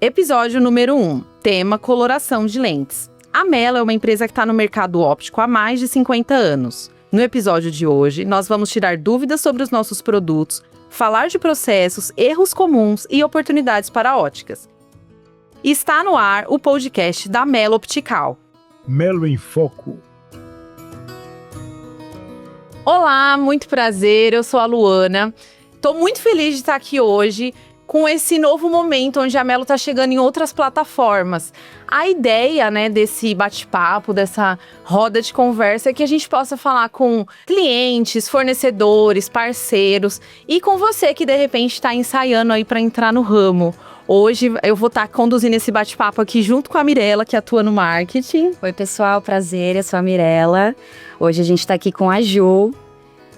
Episódio número 1, tema coloração de lentes. A Melo é uma empresa que está no mercado óptico há mais de 50 anos. No episódio de hoje, nós vamos tirar dúvidas sobre os nossos produtos, falar de processos, erros comuns e oportunidades para óticas. Está no ar o podcast da Melo Optical. Melo em Foco. Olá, muito prazer, eu sou a Luana. Estou muito feliz de estar aqui hoje com esse novo momento onde a Melo está chegando em outras plataformas. A ideia, desse bate-papo, dessa roda de conversa é que a gente possa falar com clientes, fornecedores, parceiros e com você que de repente está ensaiando aí para entrar no ramo. Hoje eu vou estar conduzindo esse bate-papo aqui junto com a Mirella, que atua no marketing. Oi pessoal, prazer, eu sou a Mirella. Hoje a gente está aqui com a Ju,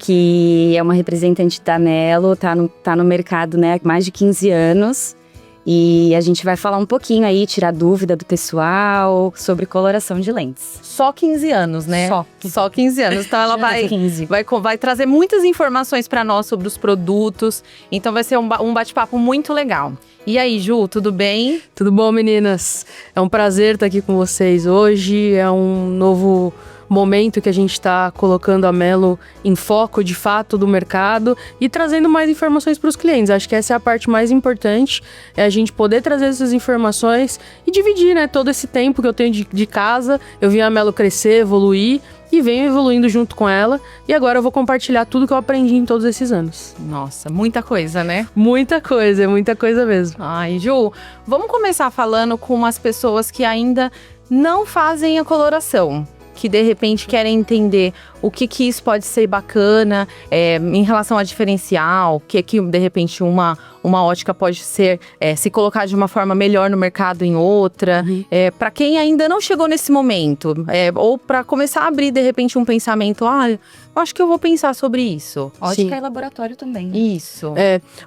que é uma representante da Melo, tá no mercado há mais de 15 anos. E a gente vai falar um pouquinho aí, tirar dúvida do pessoal sobre coloração de lentes. Só 15 anos, né? Só 15 anos. Então ela vai trazer muitas informações para nós sobre os produtos. Então vai ser um bate-papo muito legal. E aí, Ju, tudo bem? Tudo bom, meninas? É um prazer estar aqui com vocês hoje. É um novo momento que a gente está colocando a Melo em foco, de fato, do mercado e trazendo mais informações para os clientes. Acho que essa é a parte mais importante, é a gente poder trazer essas informações e dividir, todo esse tempo que eu tenho de casa. Eu vi a Melo crescer, evoluir e venho evoluindo junto com ela. E agora eu vou compartilhar tudo que eu aprendi em todos esses anos. Nossa, muita coisa, né? Muita coisa mesmo. Ai, Ju, vamos começar falando com umas pessoas que ainda não fazem a coloração, que de repente querem entender o que isso pode ser bacana em relação a diferencial, o que de repente uma ótica pode ser, se colocar de uma forma melhor no mercado em outra. Para quem ainda não chegou nesse momento, ou para começar a abrir de repente um pensamento, eu acho que eu vou pensar sobre isso. Ótica e laboratório também. Isso.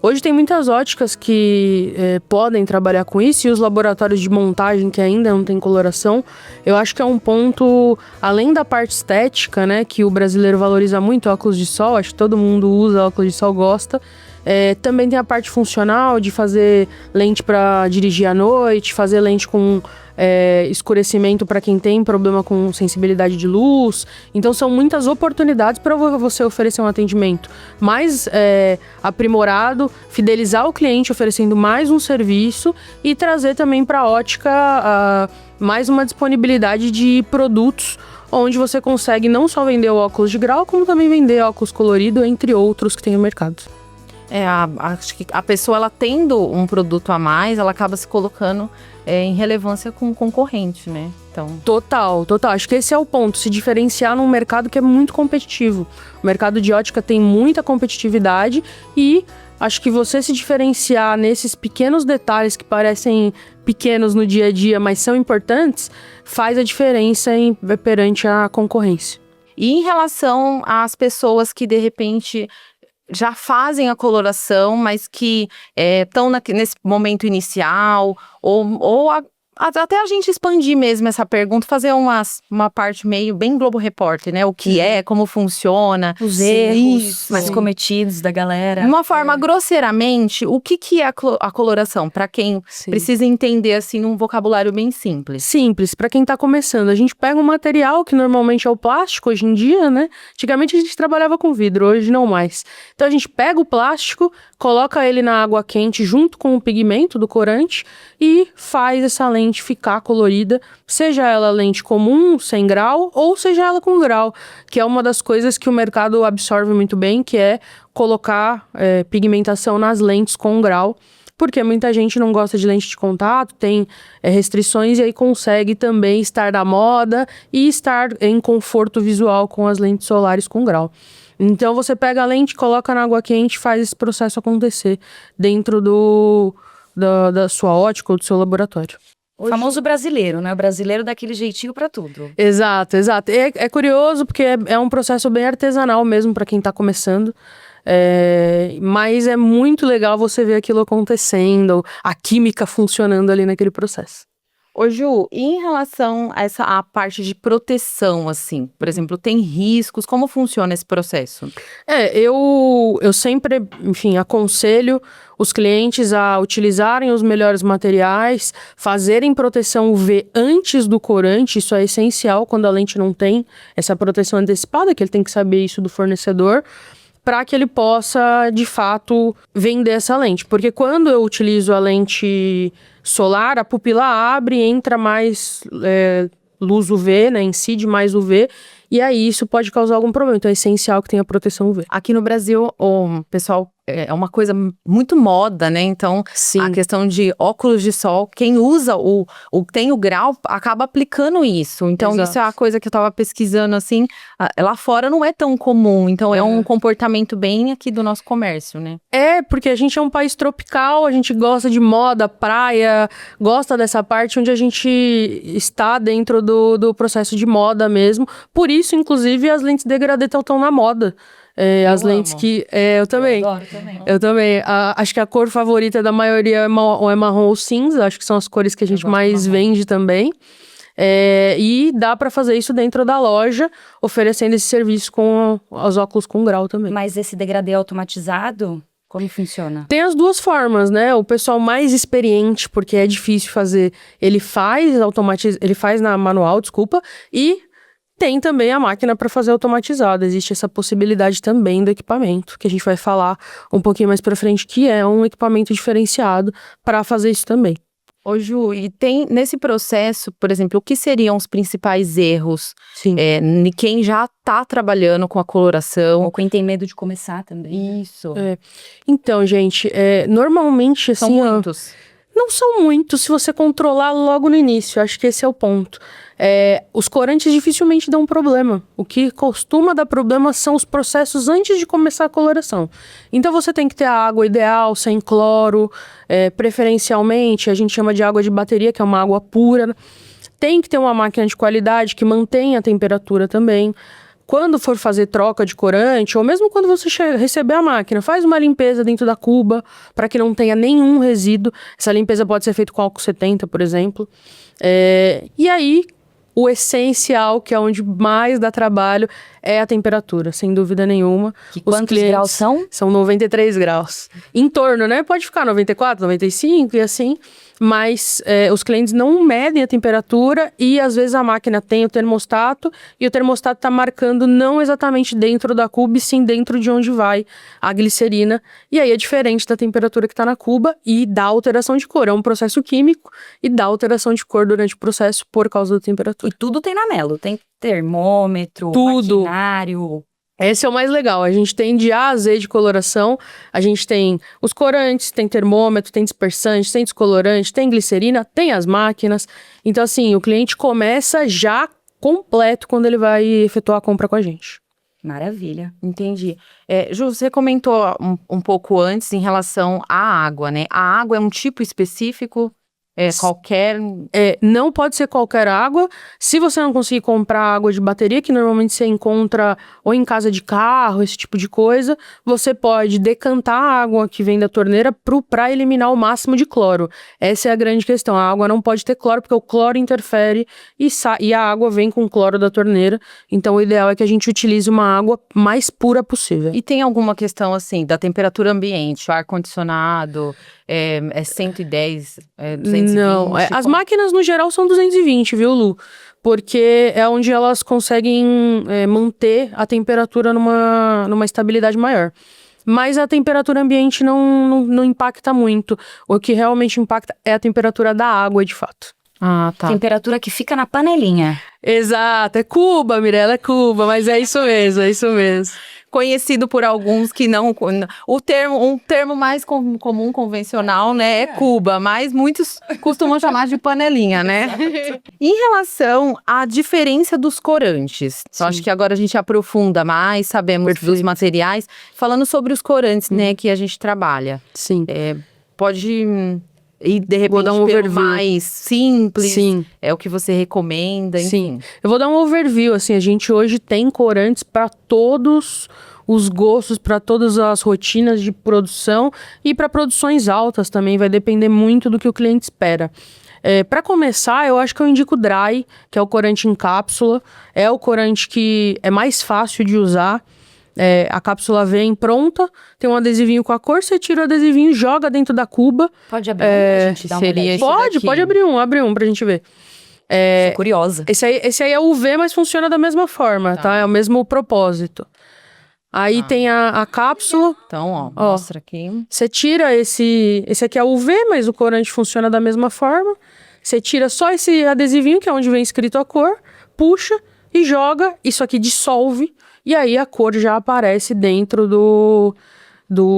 Hoje tem muitas óticas que podem trabalhar com isso, e os laboratórios de montagem que ainda não tem coloração. Eu acho que é um ponto, além da parte estética, que o brasileiro valoriza muito, óculos de sol, acho que todo mundo usa óculos de sol, gosta. Também tem a parte funcional de fazer lente para dirigir à noite, fazer lente com escurecimento para quem tem problema com sensibilidade de luz. Então são muitas oportunidades para você oferecer um atendimento mais aprimorado, fidelizar o cliente oferecendo mais um serviço e trazer também para a ótica mais uma disponibilidade de produtos onde você consegue não só vender o óculos de grau, como também vender óculos colorido, entre outros que tem no mercado. Acho que a pessoa, ela tendo um produto a mais, ela acaba se colocando em relevância com o concorrente, né? Então... Total. Acho que esse é o ponto, se diferenciar num mercado que é muito competitivo. O mercado de ótica tem muita competitividade e acho que você se diferenciar nesses pequenos detalhes que parecem pequenos no dia a dia, mas são importantes, faz a diferença perante a concorrência. E em relação às pessoas que, de repente, já fazem a coloração, mas que estão nesse momento inicial, ou até a gente expandir mesmo essa pergunta, fazer uma parte meio bem Globo Repórter, O que como funciona. Os erros mais cometidos da galera. De uma forma grosseiramente, o que é a coloração? Para quem precisa entender, assim, num vocabulário bem simples. Simples, para quem tá começando. A gente pega um material que normalmente é o plástico hoje em dia, Antigamente a gente trabalhava com vidro, hoje não mais. Então a gente pega o plástico, coloca ele na água quente junto com o pigmento do corante e faz essa lente ficar colorida, seja ela lente comum, sem grau, ou seja ela com grau, que é uma das coisas que o mercado absorve muito bem, que é colocar pigmentação nas lentes com grau, porque muita gente não gosta de lente de contato, tem restrições, e aí consegue também estar na moda e estar em conforto visual com as lentes solares com grau. Então você pega a lente, coloca na água quente e faz esse processo acontecer dentro da sua ótica ou do seu laboratório. O famoso brasileiro, O brasileiro daquele jeitinho pra tudo. Exato. É curioso porque é um processo bem artesanal mesmo para quem tá começando. Mas é muito legal você ver aquilo acontecendo, a química funcionando ali naquele processo. Ô Ju, e em relação a a parte de proteção, assim, por exemplo, tem riscos? Como funciona esse processo? Eu sempre, enfim, aconselho os clientes a utilizarem os melhores materiais, fazerem proteção UV antes do corante, isso é essencial quando a lente não tem essa proteção antecipada, que ele tem que saber isso do fornecedor, para que ele possa, de fato, vender essa lente. Porque quando eu utilizo a lente solar, a pupila abre, entra mais luz UV, né, incide mais UV, e aí isso pode causar algum problema. Então é essencial que tenha proteção UV. Aqui no Brasil, o pessoal, é uma coisa muito moda, né? Então, Sim. a questão de óculos de sol, quem usa tem o grau, acaba aplicando isso. Então, Exato. isso é a coisa que eu tava pesquisando, assim, lá fora não é tão comum. Então, é um comportamento bem aqui do nosso comércio, né? Porque a gente é um país tropical, a gente gosta de moda, praia, gosta dessa parte onde a gente está dentro do processo de moda mesmo. Por isso, inclusive, as lentes degradê estão na moda. As lentes amo. que... eu também. Eu adoro também. Eu também. acho que a cor favorita da maioria é marrom ou cinza. Acho que são as cores que a gente gosto mais marrom. vende também. E dá para fazer isso dentro da loja, oferecendo esse serviço com os óculos com grau também. Mas esse degradê automatizado, como funciona? Tem as duas formas, né? O pessoal mais experiente, porque é difícil fazer, ele faz na manual, desculpa, e tem também a máquina para fazer automatizado. Existe essa possibilidade também do equipamento, que a gente vai falar um pouquinho mais para frente, que é um equipamento diferenciado para fazer isso também. Ô Ju, e tem nesse processo, por exemplo, o que seriam os principais erros? Sim. Quem já tá trabalhando com a coloração? Ou quem tem medo de começar também. Isso. Então, gente, normalmente São assim, muitos. não são muitos se você controlar logo no início. Acho que esse é o ponto. Os corantes dificilmente dão problema. O que costuma dar problema são os processos antes de começar a coloração. Então você tem que ter a água ideal, sem cloro, preferencialmente, a gente chama de água de bateria, que é uma água pura. Tem que ter uma máquina de qualidade que mantenha a temperatura também. Quando for fazer troca de corante, ou mesmo quando você receber a máquina, faz uma limpeza dentro da cuba, para que não tenha nenhum resíduo. Essa limpeza pode ser feita com álcool 70, por exemplo. E aí, o essencial, que é onde mais dá trabalho, é a temperatura, sem dúvida nenhuma. Quantos graus são? São 93 graus. Em torno, né? Pode ficar 94, 95 e assim. Mas os clientes não medem a temperatura e às vezes a máquina tem o termostato e o termostato está marcando não exatamente dentro da cuba, e sim dentro de onde vai a glicerina. E aí é diferente da temperatura que está na cuba e dá alteração de cor. É um processo químico e dá alteração de cor durante o processo por causa da temperatura. E tudo tem na Melo. Tem termômetro, Tudo. maquinário. Esse é o mais legal. A gente tem de A a Z de coloração, a gente tem os corantes, tem termômetro, tem dispersante, tem descolorante, tem glicerina, tem as máquinas. Então, assim, o cliente começa já completo quando ele vai efetuar a compra com a gente. Maravilha, entendi. Ju, você comentou um pouco antes em relação à água, né? A água é um tipo específico? Qualquer... Não pode ser qualquer água. Se você não conseguir comprar água de bateria, que normalmente você encontra ou em casa de carro, esse tipo de coisa, você pode decantar a água que vem da torneira para eliminar o máximo de cloro. Essa é a grande questão. A água não pode ter cloro, porque o cloro interfere e a água vem com o cloro da torneira. Então, o ideal é que a gente utilize uma água mais pura possível. E tem alguma questão, assim, da temperatura ambiente, o ar-condicionado... 110, 220? Não, as máquinas no geral são 220, viu, Lu? Porque é onde elas conseguem manter a temperatura numa estabilidade maior. Mas a temperatura ambiente não impacta muito. O que realmente impacta é a temperatura da água, de fato. Ah, tá. Temperatura que fica na panelinha. Exato, é Cuba, Mirella, é Cuba, mas é isso mesmo, é isso mesmo. Conhecido por alguns que não... um termo mais comum, convencional, né, é Cuba, mas muitos costumam chamar de panelinha, né? Em relação à diferença dos corantes, eu acho que agora a gente aprofunda mais, sabemos dos materiais. Falando sobre os corantes, né, que a gente trabalha. Sim. Pode... E, de repente, vou dar um pelo overview mais simples, Sim. É o que você recomenda, enfim. Sim, eu vou dar um overview, assim, a gente hoje tem corantes para todos os gostos, para todas as rotinas de produção e para produções altas também, vai depender muito do que o cliente espera. Para começar, eu acho que eu indico o Dry, que é o corante em cápsula. É o corante que é mais fácil de usar. A cápsula vem pronta, tem um adesivinho com a cor, você tira o adesivinho e joga dentro da cuba. Pode abrir pra gente dar uma seria olhadinha? esse daqui. Pode abrir um pra gente ver. Tô curiosa. Esse aí é UV, mas funciona da mesma forma, tá? É o mesmo propósito. Aí tem a cápsula. Então, mostra aqui. Você tira esse aqui é UV, mas o corante funciona da mesma forma. Você tira só esse adesivinho, que é onde vem escrito a cor, puxa e joga. Isso aqui dissolve. E aí a cor já aparece dentro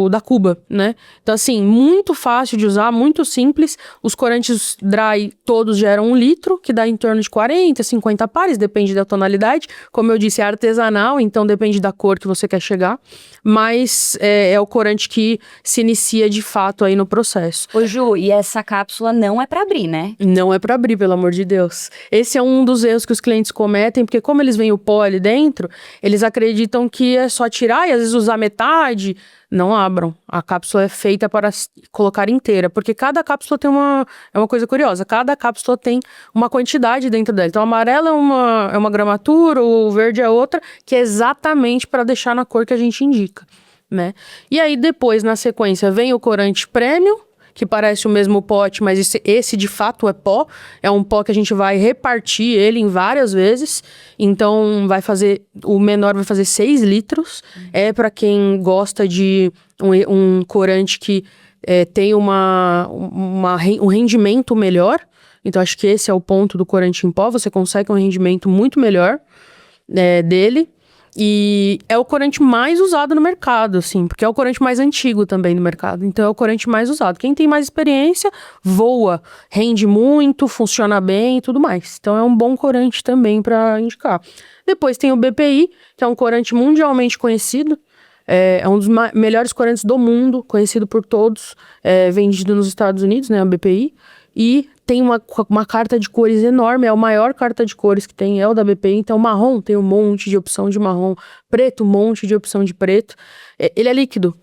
da cuba, né? Então, assim, muito fácil de usar, muito simples. Os corantes dry todos geram 1 litro, que dá em torno de 40, 50 pares, depende da tonalidade. Como eu disse, é artesanal, então depende da cor que você quer chegar. Mas é o corante que se inicia de fato aí no processo. Ô Ju, e essa cápsula não é pra abrir, né? Não é para abrir, pelo amor de Deus. Esse é um dos erros que os clientes cometem, porque como eles veem o pó ali dentro, eles acreditam que é só tirar e às vezes usar metade. Não abram. A cápsula é feita para colocar inteira, porque cada cápsula tem é uma coisa curiosa, cada cápsula tem uma quantidade dentro dela. Então, o amarelo é uma gramatura, o verde é outra, que é exatamente para deixar na cor que a gente indica, né? E aí, depois, na sequência, vem o corante premium, que parece o mesmo pote, mas esse de fato é pó. É um pó que a gente vai repartir ele em várias vezes. Então, o menor vai fazer 6 litros. É para quem gosta de um corante que tem um rendimento melhor. Então, acho que esse é o ponto do corante em pó. Você consegue um rendimento muito melhor dele. E é o corante mais usado no mercado, assim, porque é o corante mais antigo também no mercado. Então, é o corante mais usado. Quem tem mais experiência, voa, rende muito, funciona bem e tudo mais. Então, é um bom corante também para indicar. Depois tem o BPI, que é um corante mundialmente conhecido. É um dos melhores corantes do mundo, conhecido por todos. Vendido nos Estados Unidos, né, a BPI. E tem uma carta de cores enorme, é a maior carta de cores que tem, é o da BPI. Então, marrom tem um monte de opção de marrom, preto, um monte de opção de preto. Ele é líquido.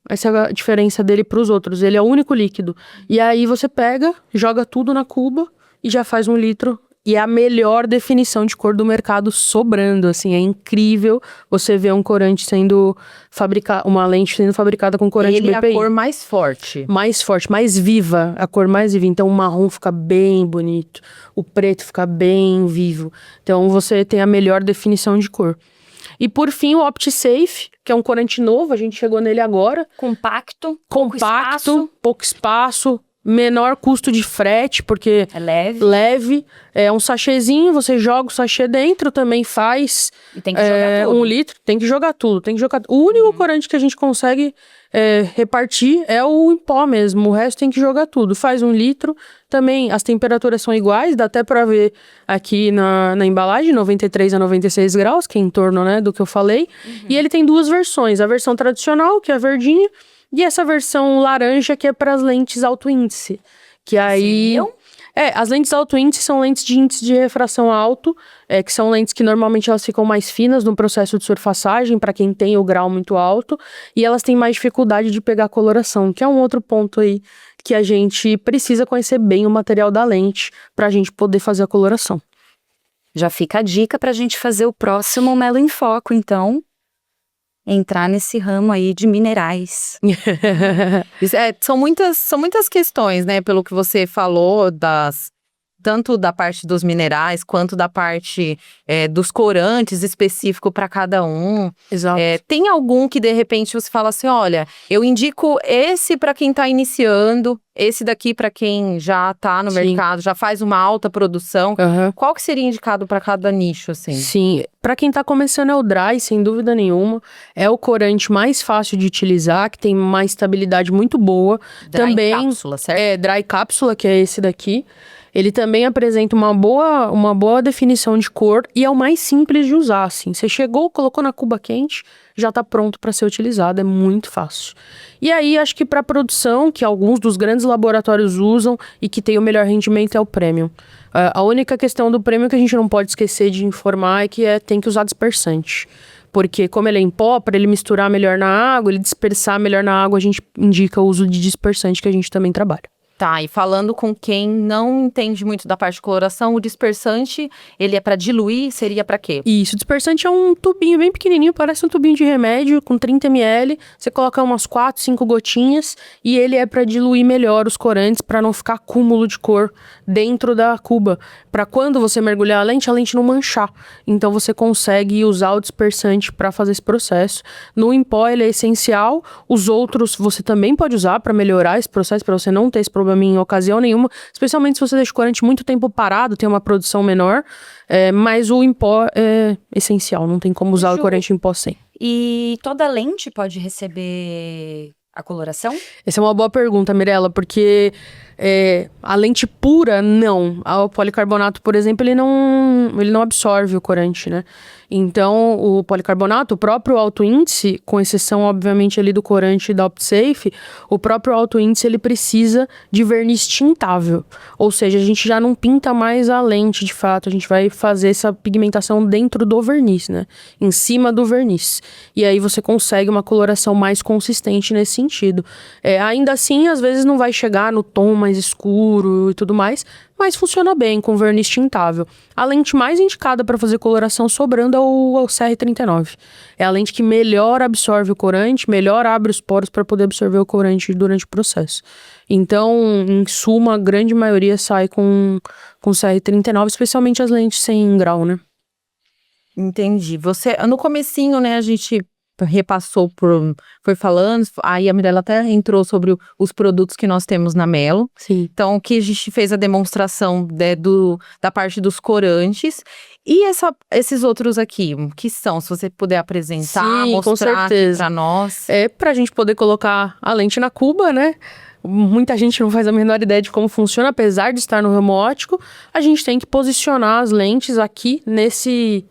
Essa é a diferença dele para os outros. Ele é o único líquido. E aí você pega, joga tudo na cuba e já faz 1 litro. E é a melhor definição de cor do mercado sobrando, assim, é incrível você ver um corante sendo fabricado, uma lente sendo fabricada com corante BPI. Ele é a cor mais forte. Mais forte, mais viva, a cor mais viva. Então o marrom fica bem bonito, o preto fica bem vivo. Então você tem a melhor definição de cor. E por fim o OptiSafe, que é um corante novo, a gente chegou nele agora. Compacto, Pouco espaço. Menor custo de frete, porque é leve. É um sachêzinho, você joga o sachê dentro, também faz e tem que jogar tudo. 1 litro, tem que jogar tudo. O único corante que a gente consegue repartir é o em pó mesmo, o resto tem que jogar tudo. Faz 1 litro, também as temperaturas são iguais, dá até pra ver aqui na embalagem, 93 a 96 graus, que é em torno, né, do que eu falei. E ele tem 2 versões, a versão tradicional, que é a verdinha, e essa versão laranja que é para as lentes alto índice. Que aí... as lentes alto índice são lentes de índice de refração alto, que são lentes que normalmente elas ficam mais finas no processo de surfaçagem, para quem tem o grau muito alto, e elas têm mais dificuldade de pegar coloração, que é um outro ponto aí que a gente precisa conhecer bem o material da lente para a gente poder fazer a coloração. Já fica a dica para a gente fazer o próximo Melo em Foco, então... entrar nesse ramo aí de minerais. São muitas questões, né? Pelo que você falou, tanto da parte dos minerais, quanto da parte dos corantes específico para cada um. Exato. Tem algum que, de repente, você fala assim, olha, eu indico esse para quem está iniciando, esse daqui para quem já está no mercado, já faz uma alta produção. Qual que seria indicado para cada nicho, assim? Sim, para quem tá começando é o Dry, sem dúvida nenhuma. É o corante mais fácil de utilizar, que tem uma estabilidade muito boa. Dry cápsula, certo? Dry cápsula, que é esse daqui. Ele também apresenta uma boa definição de cor e é o mais simples de usar, assim. Você chegou, colocou na cuba quente, já tá pronto para ser utilizado, é muito fácil. E aí, acho que para produção, que alguns dos grandes laboratórios usam e que tem o melhor rendimento é o Premium. A única questão do Premium que a gente não pode esquecer de informar é que tem que usar dispersante. Porque como ele é em pó, para ele misturar melhor na água, ele dispersar melhor na água, a gente indica o uso de dispersante, que a gente também trabalha. Tá, e falando com quem não entende muito da parte de coloração, o dispersante, ele é para diluir, seria para quê? Isso, o dispersante é um tubinho bem pequenininho, parece um tubinho de remédio com 30 ml. Você coloca umas 4, 5 gotinhas e ele é para diluir melhor os corantes, para não ficar acúmulo de cor dentro da cuba. Para quando você mergulhar a lente não manchar. Então você consegue usar o dispersante para fazer esse processo. No em pó ele é essencial, os outros você também pode usar para melhorar esse processo, para você não ter esse problema em ocasião nenhuma, especialmente se você deixa o corante muito tempo parado, tem uma produção menor, mas o em pó é essencial, não tem como usar o corante em pó sem. E toda lente pode receber a coloração? Essa é uma boa pergunta, Mirella, porque a lente pura, não. O policarbonato, por exemplo, ele não absorve o corante, né? Então, o policarbonato, o próprio alto índice, com exceção, obviamente, ali do corante e da OptiSafe, o próprio alto índice, ele precisa de verniz tintável. Ou seja, a gente já não pinta mais a lente, de fato. A gente vai fazer essa pigmentação dentro do verniz, né? Em cima do verniz. E aí você consegue uma coloração mais consistente nesse sentido. Ainda assim, às vezes não vai chegar no tom mais escuro e tudo mais, mas funciona bem com verniz tintável. A lente mais indicada para fazer coloração sobrando é o CR39. É a lente que melhor absorve o corante, melhor abre os poros para poder absorver o corante durante o processo. Então, em suma, a grande maioria sai com CR39, especialmente as lentes 100 grau, né? Entendi. No comecinho, né, a gente repassou foi falando, aí a Mirella até entrou sobre os produtos que nós temos na Melo. Sim. Então, aqui a gente fez a demonstração da parte dos corantes. E esses outros aqui, que são? Se você puder apresentar, Sim, mostrar aqui pra nós. É pra gente poder colocar a lente na cuba, né? Muita gente não faz a menor ideia de como funciona, apesar de estar no ramo óptico. A gente tem que posicionar as lentes aqui nesse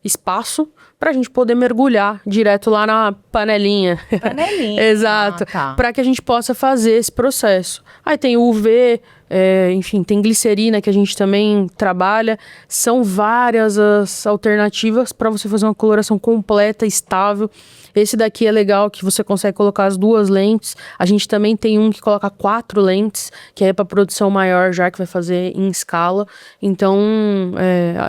espaço pra gente poder mergulhar direto lá na panelinha. Panelinha. Exato. Tá. Pra que a gente possa fazer esse processo. Aí tem UV, enfim, tem glicerina que a gente também trabalha. São várias as alternativas para você fazer uma coloração completa, estável. Esse daqui é legal, que você consegue colocar as 2 lentes. A gente também tem um que coloca 4 lentes, que é para produção maior já, que vai fazer em escala. Então,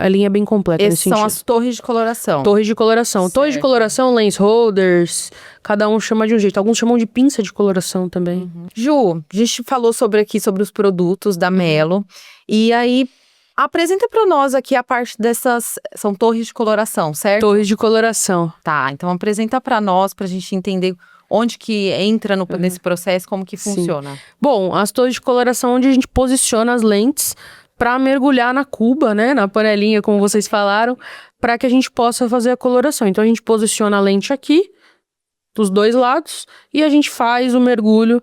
a linha é bem completa Esses nesse sentido. são as torres de coloração. Torres de coloração. Certo. Torres de coloração, lens holders, cada um chama de um jeito. Alguns chamam de pinça de coloração também. Ju, a gente falou sobre os produtos da Melo. E aí, apresenta para nós aqui a parte dessas... São torres de coloração, certo? Torres de coloração. Tá, então apresenta para nós, pra gente entender onde que entra nesse processo, como que funciona. Bom, as torres de coloração onde a gente posiciona as lentes para mergulhar na cuba, né, na panelinha, como vocês falaram, para que a gente possa fazer a coloração. Então a gente posiciona a lente aqui, dos 2 lados, e a gente faz o mergulho.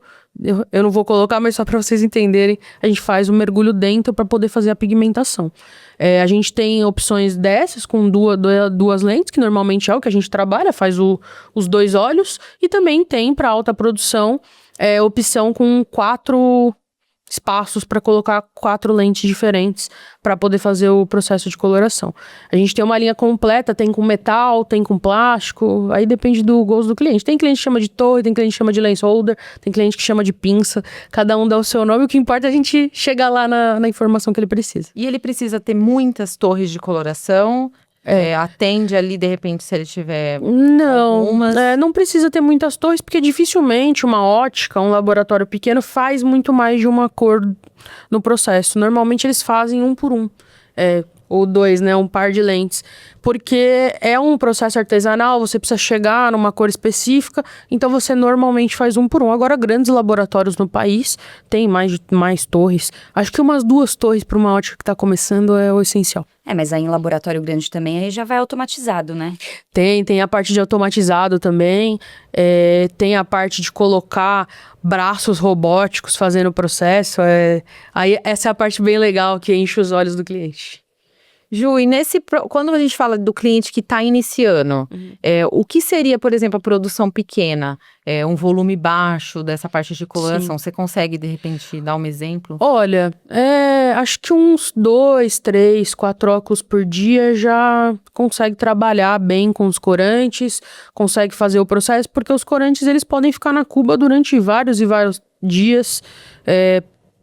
Eu não vou colocar, mas só para vocês entenderem, a gente faz o mergulho dentro para poder fazer a pigmentação. A gente tem opções dessas com duas lentes, que normalmente é o que a gente trabalha, faz os 2 olhos, e também tem para alta produção opção com 4 espaços para colocar 4 lentes diferentes para poder fazer o processo de coloração. A gente tem uma linha completa, tem com metal, tem com plástico, aí depende do gosto do cliente. Tem cliente que chama de torre, tem cliente que chama de lens holder, tem cliente que chama de pinça, cada um dá o seu nome, o que importa é a gente chegar lá na informação que ele precisa. E ele precisa ter muitas torres de coloração? Atende ali, de repente, se ele tiver algumas? Não precisa ter muitas torres, porque dificilmente uma ótica, um laboratório pequeno faz muito mais de uma cor no processo. Normalmente eles fazem 1 por 1. Ou 2, né? Um par de lentes. Porque é um processo artesanal, você precisa chegar numa cor específica, então você normalmente faz 1 por 1. Agora, grandes laboratórios no país têm mais torres. Acho que umas 2 torres para uma ótica que está começando é o essencial. Mas aí em laboratório grande também, aí já vai automatizado, né? Tem a parte de automatizado também, tem a parte de colocar braços robóticos fazendo o processo. Aí essa é a parte bem legal que enche os olhos do cliente. Ju, e quando a gente fala do cliente que está iniciando, o que seria, por exemplo, a produção pequena? Um volume baixo dessa parte de coloração? Sim. Você consegue, de repente, dar um exemplo? Olha, acho que uns 2, 3, 4 óculos por dia já consegue trabalhar bem com os corantes, consegue fazer o processo, porque os corantes eles podem ficar na cuba durante vários e vários dias,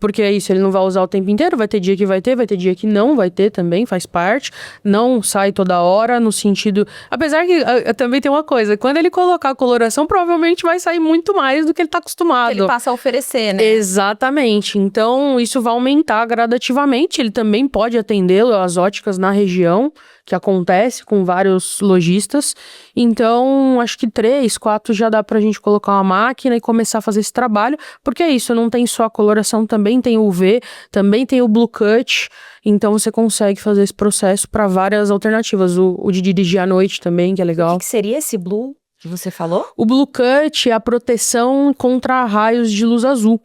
porque é isso, ele não vai usar o tempo inteiro, vai ter dia que vai ter dia que não vai ter também, faz parte. Não sai toda hora, no sentido... Apesar que também tem uma coisa, quando ele colocar a coloração, provavelmente vai sair muito mais do que ele tá acostumado. Ele passa a oferecer, né? Exatamente. Então, isso vai aumentar gradativamente. Ele também pode atendê-lo, as óticas na região, que acontece com vários lojistas. Então, acho que 3, 4 já dá pra gente colocar uma máquina e começar a fazer esse trabalho, porque é isso, não tem só a coloração, também tem o UV, também tem o Blue Cut, então você consegue fazer esse processo para várias alternativas. O de dirigir à noite também, que é legal. O que seria esse Blue que você falou? O Blue Cut é a proteção contra raios de luz azul.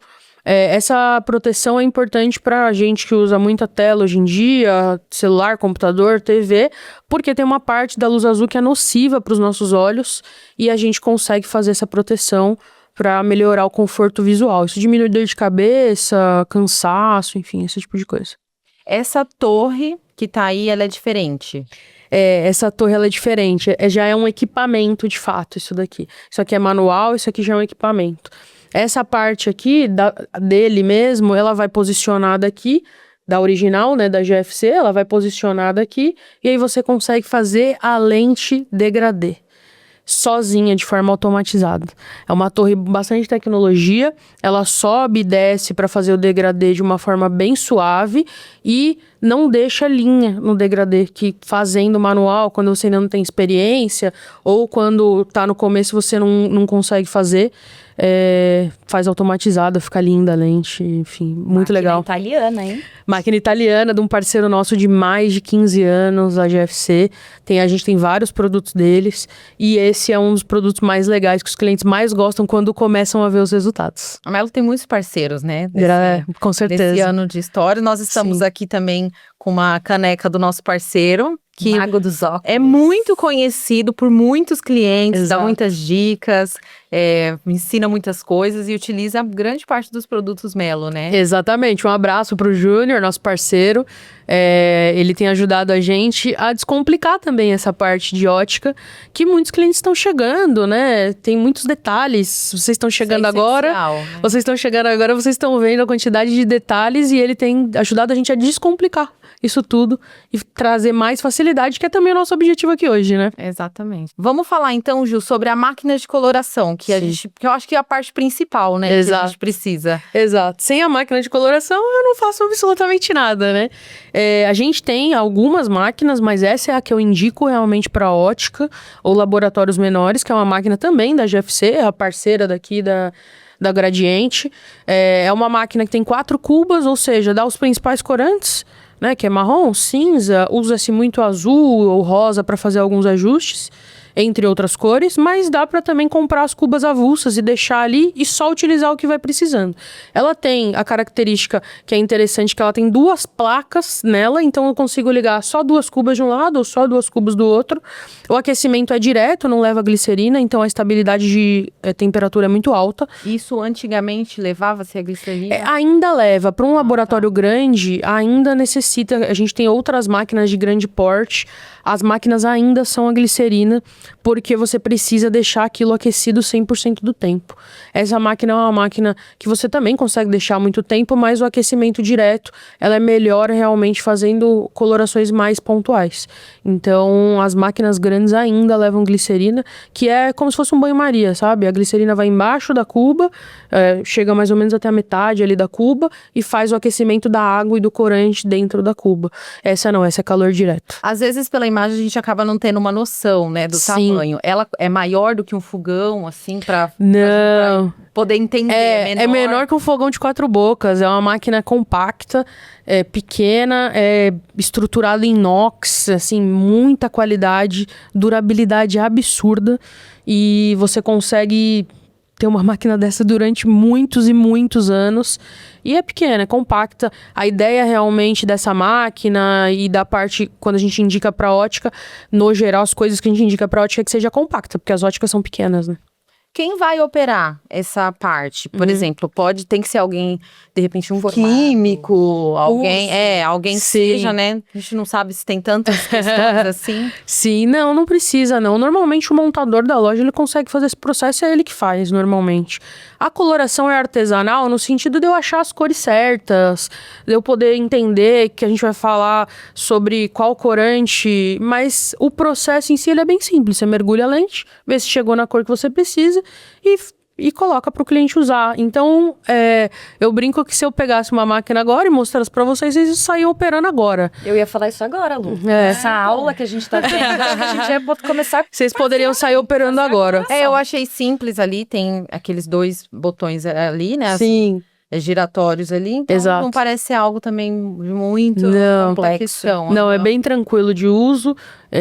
Essa proteção é importante para a gente que usa muita tela hoje em dia, celular, computador, TV, porque tem uma parte da luz azul que é nociva para os nossos olhos e a gente consegue fazer essa proteção para melhorar o conforto visual. Isso diminui dor de cabeça, cansaço, enfim, esse tipo de coisa. Essa torre que tá aí, ela é diferente. Essa torre ela é diferente, já é um equipamento de fato isso daqui. Isso aqui é manual, isso aqui já é um equipamento. Essa parte aqui dele mesmo, ela vai posicionada aqui, da original, né, da GFC, ela vai posicionada aqui, e aí você consegue fazer a lente degradê, sozinha, de forma automatizada. É uma torre bastante tecnologia, ela sobe e desce para fazer o degradê de uma forma bem suave e não deixa linha no degradê, que fazendo manual, quando você ainda não tem experiência, ou quando tá no começo você não consegue fazer, faz automatizada, fica linda a lente, enfim, muito legal. Máquina italiana, hein? Máquina italiana, de um parceiro nosso de mais de 15 anos, a GFC. A gente tem vários produtos deles, e esse é um dos produtos mais legais, que os clientes mais gostam quando começam a ver os resultados. A Melo tem muitos parceiros, né? Com certeza. Desse ano de história. Nós estamos aqui também com uma caneca do nosso parceiro, que Mago dos óculos. é muito conhecido por muitos clientes, Exato. dá muitas dicas, ensina muitas coisas e utiliza grande parte dos produtos Melo, né? Exatamente. Um abraço pro Júnior, nosso parceiro. Ele tem ajudado a gente a descomplicar também essa parte de ótica, que muitos clientes estão chegando, né? Tem muitos detalhes. Vocês estão chegando agora. Né? Vocês estão chegando agora, vocês estão vendo a quantidade de detalhes e ele tem ajudado a gente a descomplicar isso tudo e trazer mais facilidade, que é também o nosso objetivo aqui hoje, né? Exatamente. Vamos falar então, Ju, sobre a máquina de coloração, que eu acho que é a parte principal, né? Exato. Que a gente precisa. Exato. Sem a máquina de coloração, eu não faço absolutamente nada, né? A gente tem algumas máquinas, mas essa é a que eu indico realmente para ótica ou laboratórios menores, que é uma máquina também da GFC, a parceira daqui da Gradiente. É uma máquina que tem 4 cubas, ou seja, dá os principais corantes, né, que é marrom, cinza, usa-se muito azul ou rosa para fazer alguns ajustes, entre outras cores, mas dá para também comprar as cubas avulsas e deixar ali e só utilizar o que vai precisando. Ela tem a característica que é interessante, que ela tem 2 placas nela, então eu consigo ligar só 2 cubas de um lado ou só 2 cubas do outro. O aquecimento é direto, não leva glicerina, então a estabilidade de temperatura é muito alta. Isso antigamente levava-se a glicerina? Ainda leva. Para um laboratório grande, ainda necessita. A gente tem outras máquinas de grande porte. As máquinas ainda são a glicerina, porque você precisa deixar aquilo aquecido 100% do tempo. Essa máquina é uma máquina que você também consegue deixar muito tempo, mas o aquecimento direto, ela é melhor realmente fazendo colorações mais pontuais. Então, as máquinas grandes ainda levam glicerina, que é como se fosse um banho-maria, sabe? A glicerina vai embaixo da cuba, chega mais ou menos até a metade ali da cuba e faz o aquecimento da água e do corante dentro da cuba. Essa é calor direto. Às vezes, pela imagem, a gente acaba não tendo uma noção, né, do tamanho. Ela é maior do que um fogão, assim, pra poder entender. É menor que um fogão de 4 bocas. É uma máquina compacta, pequena, estruturada em inox, assim, muita qualidade, durabilidade absurda. E você consegue ter uma máquina dessa durante muitos e muitos anos. E é pequena, é compacta. A ideia realmente dessa máquina e da parte, quando a gente indica para ótica, no geral, as coisas que a gente indica para ótica é que seja compacta, porque as óticas são pequenas, né? quem vai operar essa parte? Por exemplo, tem que ser alguém, de repente, um Formado. químico, alguém que Sim. seja, né? A gente não sabe se tem tantas questões assim. Sim, não precisa não. Normalmente o montador da loja, ele consegue fazer esse processo, é ele que faz normalmente. A coloração é artesanal no sentido de eu achar as cores certas, de eu poder entender que a gente vai falar sobre qual corante, mas o processo em si ele é bem simples. Você mergulha a lente, vê se chegou na cor que você precisa e coloca para o cliente usar. Então, eu brinco que se eu pegasse uma máquina agora e mostrasse para vocês, vocês saíam operando agora. Eu ia falar isso agora, Lu. É. Essa aula que a gente tá tendo, acho que a gente ia começar... Vocês poderiam sair operando agora. Eu achei simples ali, tem aqueles 2 botões ali, né? Sim. Giratórios ali, então Exato. não parece ser algo também muito Não. complexo. Não, é bem tranquilo de uso.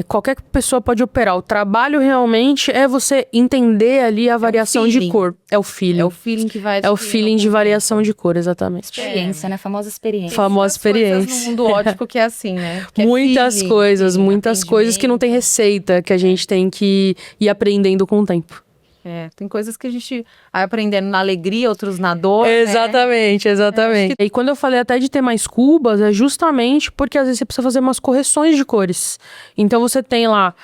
Qualquer pessoa pode operar. O trabalho realmente é você entender ali a variação de feeling. cor. É o feeling. É o feeling que vai... É o feeling de variação de cor, exatamente. Experiência, né? Famosa experiência. Famosa experiência. No mundo ótico que é assim, né? Que é Muitas feeling, coisas, feeling, muitas coisas que não tem receita, que a gente tem que ir aprendendo com o tempo. Tem coisas que a gente vai aprendendo na alegria, outros na dor, né? Exatamente. E quando eu falei até de ter mais cubas, é justamente porque às vezes você precisa fazer umas correções de cores. Então você tem lá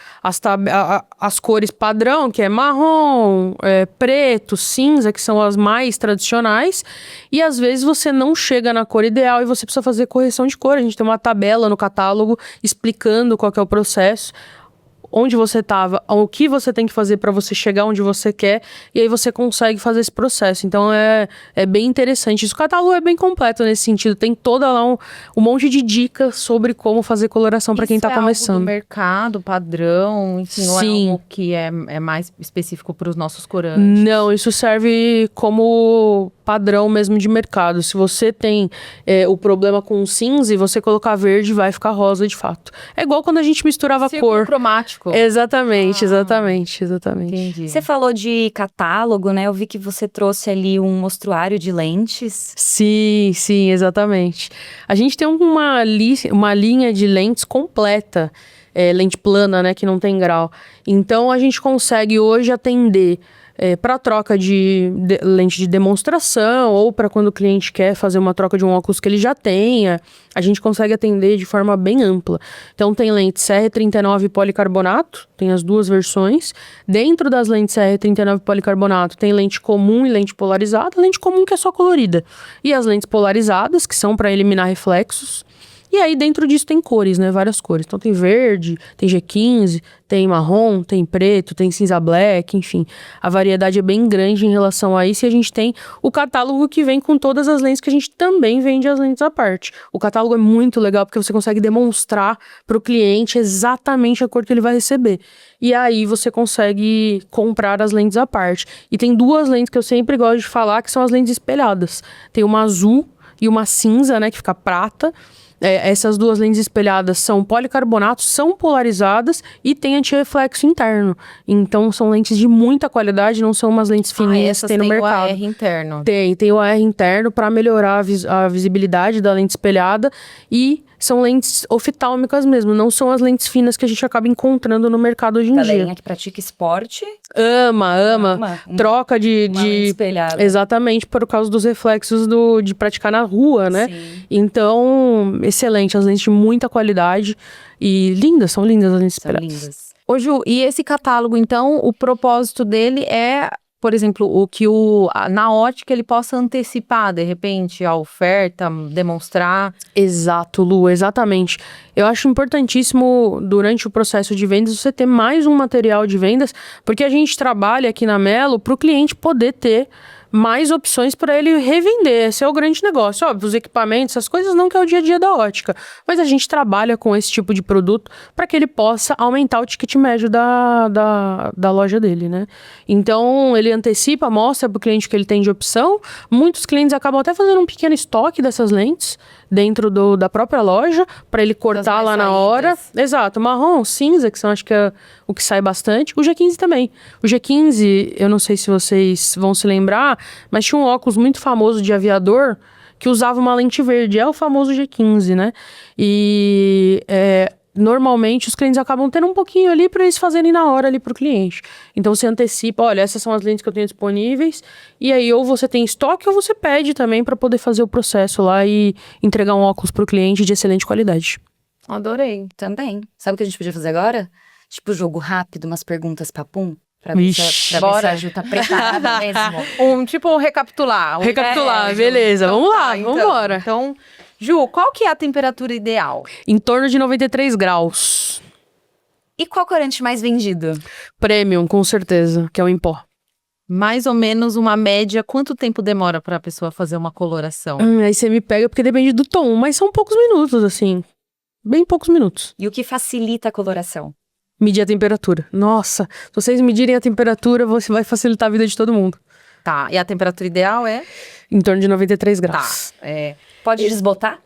as cores padrão, que é marrom, preto, cinza, que são as mais tradicionais. E às vezes você não chega na cor ideal e você precisa fazer correção de cor. A gente tem uma tabela no catálogo explicando qual que é o processo, onde você estava, o que você tem que fazer para você chegar onde você quer, e aí você consegue fazer esse processo. Então é bem interessante. O catálogo é bem completo nesse sentido. Tem toda lá um monte de dicas sobre como fazer coloração para quem está começando. Algo do mercado, padrão, enfim, não é Sim. algo que é mais específico para os nossos corantes. Não, isso serve como padrão mesmo de mercado. Se você tem o problema com cinza e você colocar verde, vai ficar rosa de fato. É igual quando a gente misturava Círculo cor. cromático. Exatamente. Entendi. Você falou de catálogo, né? Eu vi que você trouxe ali um mostruário de lentes. Sim, exatamente. A gente tem uma linha de lentes completa, lente plana, né, que não tem grau. Então, a gente consegue hoje atender para troca de lente de demonstração ou para quando o cliente quer fazer uma troca de um óculos que ele já tenha, a gente consegue atender de forma bem ampla. Então tem lente CR39 policarbonato, tem as 2 versões. Dentro das lentes CR39 policarbonato tem lente comum e lente polarizada. Lente comum que é só colorida. E as lentes polarizadas, que são para eliminar reflexos. E aí dentro disso tem cores, né? Várias cores. Então tem verde, tem G15, tem marrom, tem preto, tem cinza black, enfim. A variedade é bem grande em relação a isso. E a gente tem o catálogo que vem com todas as lentes, que a gente também vende as lentes à parte. O catálogo é muito legal porque você consegue demonstrar para o cliente exatamente a cor que ele vai receber. E aí você consegue comprar as lentes à parte. E tem 2 lentes que eu sempre gosto de falar, que são as lentes espelhadas. Tem uma azul e uma cinza, né, que fica prata. Essas 2 lentes espelhadas são policarbonato, são polarizadas e tem antirreflexo interno. Então, são lentes de muita qualidade, não são umas lentes fininhas que tem no mercado. Tem o AR interno. Tem o AR interno para melhorar a visibilidade da lente espelhada e são lentes oftálmicas mesmo, não são as lentes finas que a gente acaba encontrando no mercado hoje em dia. Galerinha que pratica esporte. Ama. Troca de lente espelhada. Exatamente, por causa dos reflexos de praticar na rua, né? Sim. Então, excelente, as lentes de muita qualidade e lindas, são lindas as lentes São espelhadas. lindas. Ô Ju, e esse catálogo, então, o propósito dele é, por exemplo, o que na ótica ele possa antecipar, de repente, a oferta, demonstrar. Exato, Lu, exatamente. Eu acho importantíssimo, durante o processo de vendas, você ter mais um material de vendas, porque a gente trabalha aqui na Melo para o cliente poder ter mais opções para ele revender. Esse é o grande negócio. Óbvio, os equipamentos, essas coisas não que é o dia a dia da ótica. Mas a gente trabalha com esse tipo de produto para que ele possa aumentar o ticket médio da loja dele, né? Então, ele antecipa, mostra para o cliente o que ele tem de opção. Muitos clientes acabam até fazendo um pequeno estoque dessas lentes dentro da própria loja, para ele cortar lá na hora. Exato, marrom, cinza, que são acho que é o que sai bastante. O G15 também. O G15, eu não sei se vocês vão se lembrar, mas tinha um óculos muito famoso de aviador que usava uma lente verde. É o famoso G15, né? E normalmente os clientes acabam tendo um pouquinho ali para eles fazerem na hora ali pro cliente. Então você antecipa, olha, essas são as lentes que eu tenho disponíveis, e aí ou você tem estoque ou você pede também para poder fazer o processo lá e entregar um óculos pro cliente de excelente qualidade. Adorei. Também. Sabe o que a gente podia fazer agora? Tipo, jogo rápido, umas perguntas papum. Pra ver Ixi, se a Ju tá preparada mesmo. Tipo, recapitular. Recapitular, beleza. Então, Vamos lá, então. vamos embora. Então, Ju, qual que é a temperatura ideal? Em torno de 93 graus. E qual corante mais vendido? Premium, com certeza, que é o em pó. Mais ou menos uma média, quanto tempo demora pra pessoa fazer uma coloração? Aí você me pega, porque depende do tom, mas são poucos minutos, assim. Bem poucos minutos. E o que facilita a coloração? Medir a temperatura. Nossa, se vocês medirem a temperatura, você vai facilitar a vida de todo mundo. Tá, e a temperatura ideal é? Em torno de 93 Tá, graus. Pode desbotar?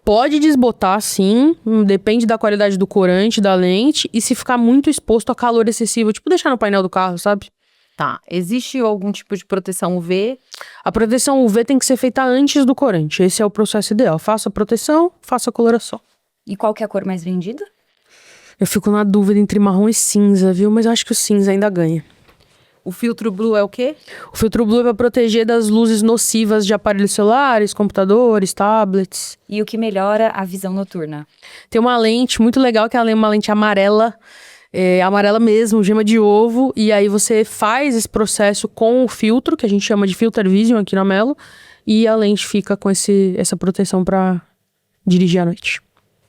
Pode desbotar, sim. Depende da qualidade do corante, da lente. E se ficar muito exposto a calor excessivo, tipo deixar no painel do carro, sabe? Tá. Existe algum tipo de proteção UV? A proteção UV tem que ser feita antes do corante. Esse é o processo ideal. Faça a proteção, faça a coloração. E qual que é a cor mais vendida? Eu fico na dúvida entre marrom e cinza, viu? Mas eu acho que o cinza ainda ganha. O filtro blue é o quê? O filtro blue é para proteger das luzes nocivas de aparelhos celulares, computadores, tablets. E o que melhora a visão noturna? Tem uma lente muito legal, que é uma lente amarela. Amarela mesmo, gema de ovo. E aí você faz esse processo com o filtro, que a gente chama de Filter Vision aqui na Melo. E a lente fica com essa proteção para dirigir à noite.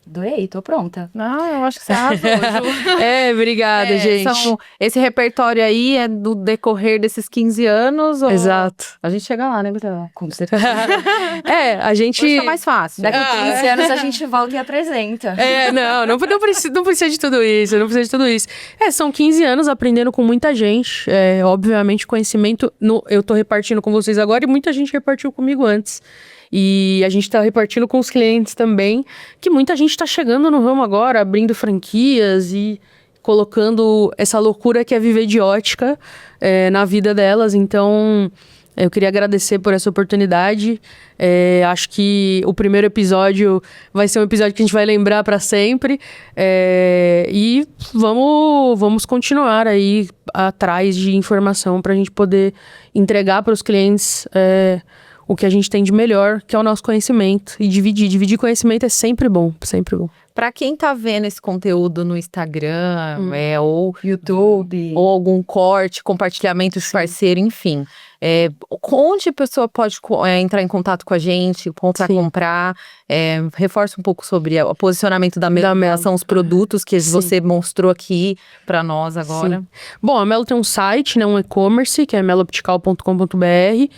Adorei, tô pronta. Ah, eu acho que você arrasou, Ju. Obrigada, gente. Esse repertório aí é do decorrer desses 15 anos? Ou... Exato. A gente chega lá, né, Gustavo? Com certeza. A gente... Hoje tá mais fácil. Daqui 15 anos a gente volta e apresenta. Não precisa de tudo isso, não precisa de tudo isso. São 15 anos aprendendo com muita gente. Obviamente, conhecimento, eu tô repartindo com vocês agora e muita gente repartiu comigo antes. E a gente tá repartindo com os clientes também, que muita gente tá chegando no ramo agora, abrindo franquias e colocando essa loucura que é viver de ótica na vida delas. Então, eu queria agradecer por essa oportunidade. Acho que o primeiro episódio vai ser um episódio que a gente vai lembrar para sempre. E vamos continuar aí atrás de informação para a gente poder entregar para os clientes o que a gente tem de melhor, que é o nosso conhecimento. E dividir conhecimento é sempre bom, sempre bom. Pra quem tá vendo esse conteúdo no Instagram, ou YouTube, ou algum corte, compartilhamento de parceiro, enfim. Onde a pessoa pode entrar em contato com a gente, para comprar? Reforça um pouco sobre o posicionamento da Melo, são os produtos que você mostrou aqui para nós agora. Sim. Bom, a Melo tem um site, né, um e-commerce, que é melooptical.com.br.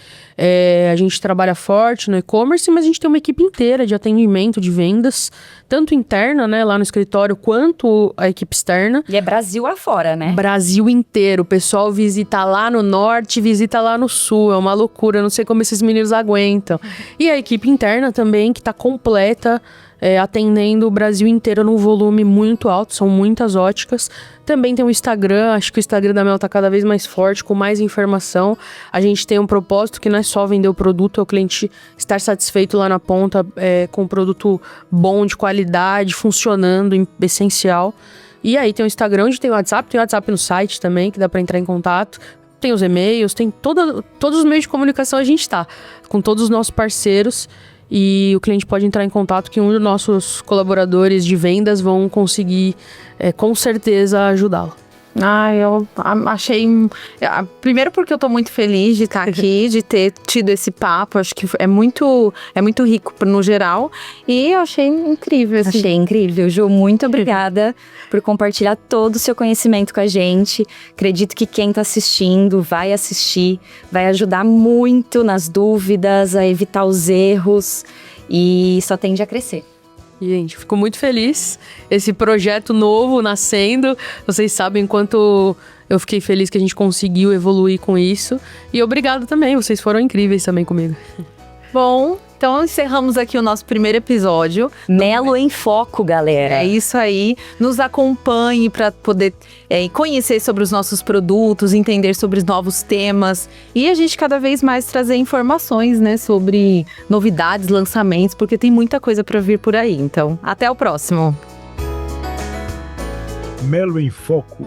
A gente trabalha forte no e-commerce, mas a gente tem uma equipe inteira de atendimento, de vendas, tanto interna, né, lá no escritório, quanto a equipe externa. E é Brasil afora, né? Brasil inteiro. O pessoal visita lá no norte, visita lá no sul. É uma loucura, eu não sei como esses meninos aguentam. E a equipe interna também, que tá completa, atendendo o Brasil inteiro num volume muito alto, são muitas óticas. Também tem o Instagram, acho que o Instagram da Mel tá cada vez mais forte, com mais informação. A gente tem um propósito que não é só vender o produto, é o cliente estar satisfeito lá na ponta, com um produto bom, de qualidade, funcionando, essencial. E aí tem o Instagram, onde tem o WhatsApp no site também, que dá pra entrar em contato. Tem os e-mails, tem todos os meios de comunicação a gente tá, com todos os nossos parceiros. E o cliente pode entrar em contato que um dos nossos colaboradores de vendas vão conseguir, com certeza, ajudá-lo. Eu achei... Primeiro porque eu tô muito feliz de estar aqui, de ter tido esse papo. Acho que é muito rico no geral. E eu achei incrível. Achei incrível, Ju. Muito obrigada por compartilhar todo o seu conhecimento com a gente. Acredito que quem tá assistindo vai assistir, vai ajudar muito nas dúvidas, a evitar os erros. E só tende a crescer. Gente, fico muito feliz. Esse projeto novo nascendo. Vocês sabem quanto eu fiquei feliz que a gente conseguiu evoluir com isso. E obrigado também, vocês foram incríveis também comigo. Bom, então encerramos aqui o nosso primeiro episódio. Melo em Foco, galera. É isso aí. Nos acompanhe para poder conhecer sobre os nossos produtos, entender sobre os novos temas. E a gente cada vez mais trazer informações, né, sobre novidades, lançamentos, porque tem muita coisa para vir por aí. Então, até o próximo. Melo em Foco.